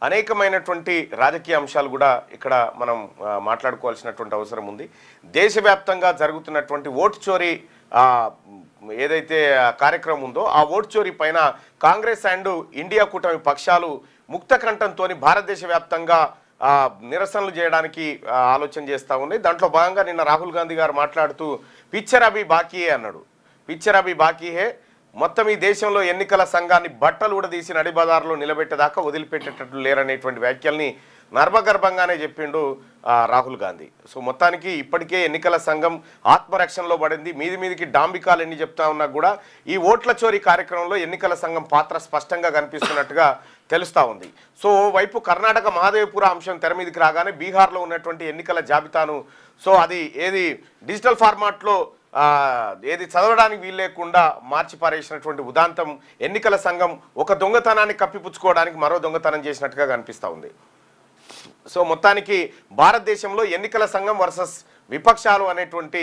అనేకమైనటువంటి రాజకీయ అంశాలు కూడా ఇక్కడ మనం మాట్లాడుకోవాల్సినటువంటి అవసరం ఉంది. దేశవ్యాప్తంగా జరుగుతున్నటువంటి ఓటు చోరీ ఏదైతే కార్యక్రమం ఉందో ఆ ఓటు చోరీ పైన కాంగ్రెస్ అండ్ ఇండియా కూటమి పక్షాలు ముక్తకంఠంతో భారతదేశ వ్యాప్తంగా నిరసనలు చేయడానికి ఆలోచన చేస్తూ ఉన్నాయి. దాంట్లో భాగంగా నిన్న రాహుల్ గాంధీ గారు మాట్లాడుతూ పిక్చర్ అభి బాకీయే అన్నాడు. పిక్చర్ అభి బాకీయే, మొత్తం ఈ దేశంలో ఎన్నికల సంఘాన్ని బట్టలు కూడా తీసి నడిబజార్లో నిలబెట్టేదాకా వదిలిపెట్టేటట్లు లేరనేటువంటి వ్యాఖ్యల్ని నర్మగర్భంగానే చెప్పిండు రాహుల్ గాంధీ. సో మొత్తానికి ఇప్పటికే ఎన్నికల సంఘం ఆత్మరక్షణలో పడింది. మీదికి డాంబికాలు ఎన్ని చెప్తా ఉన్నా కూడా ఈ ఓట్ల చోరీ కార్యక్రమంలో ఎన్నికల సంఘం పాత్ర స్పష్టంగా కనిపిస్తున్నట్టుగా తెలుస్తూ ఉంది. సో వైపు కర్ణాటక మహాదేవపుర అంశం తెర మీదకి రాగానే బీహార్లో ఉన్నటువంటి ఎన్నికల జాబితాను అది ఏది డిజిటల్ ఫార్మాట్లో ఏది చదవడానికి వీలు లేకుండా మార్చి పారేసినటువంటి ఉదాంతం ఎన్నికల సంఘం ఒక దొంగతనాన్ని కప్పిపుచ్చుకోవడానికి మరో దొంగతనం చేసినట్టుగా కనిపిస్తూ ఉంది. సో మొత్తానికి భారతదేశంలో ఎన్నికల సంఘం వర్సెస్ విపక్షాలు అనేటువంటి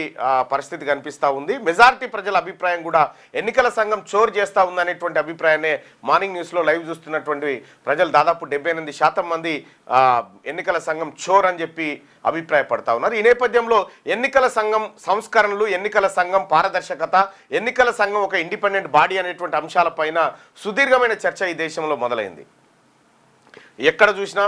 పరిస్థితి కనిపిస్తూ ఉంది. మెజారిటీ ప్రజల అభిప్రాయం కూడా ఎన్నికల సంఘం చోరు చేస్తూ ఉందనేటువంటి అభిప్రాయాన్ని మార్నింగ్ న్యూస్లో లైవ్ చూస్తున్నటువంటి ప్రజలు దాదాపు 78% మంది ఎన్నికల సంఘం చోర్ అని చెప్పి అభిప్రాయపడతా ఉన్నారు. ఈ నేపథ్యంలో ఎన్నికల సంఘం సంస్కరణలు, ఎన్నికల సంఘం పారదర్శకత, ఎన్నికల సంఘం ఒక ఇండిపెండెంట్ బాడీ అనేటువంటి అంశాలపైన సుదీర్ఘమైన చర్చ ఈ దేశంలో మొదలైంది. ఎక్కడ చూసినా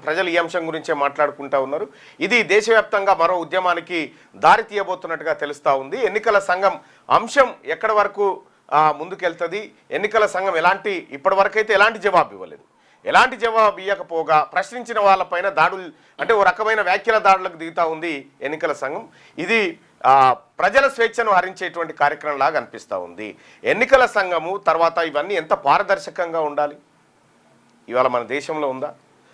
ప్రజలు ఈ అంశం గురించే మాట్లాడుకుంటా ఉన్నారు. ఇది దేశవ్యాప్తంగా మరో ఉద్యమానికి దారి తీయబోతున్నట్టుగా తెలుస్తూ ఉంది. ఎన్నికల సంఘం అంశం ఎక్కడి వరకు ముందుకెళ్తుంది, ఎన్నికల సంఘం ఇప్పటి వరకైతే ఎలాంటి జవాబు ఇవ్వలేదు. ఎలాంటి జవాబు ఇవ్వకపోగా ప్రశ్నించిన వాళ్ళపైన దాడులు, అంటే ఓ రకమైన వ్యాఖ్యల దాడులకు దిగుతూ ఉంది ఎన్నికల సంఘం. ఇది ప్రజల స్వేచ్ఛను హరించేటువంటి కార్యక్రమం లాగా అనిపిస్తూ ఉంది. ఎన్నికల సంఘము తర్వాత ఇవన్నీ ఎంత పారదర్శకంగా ఉండాలి, ఇవాళ మన దేశంలో ఉందా?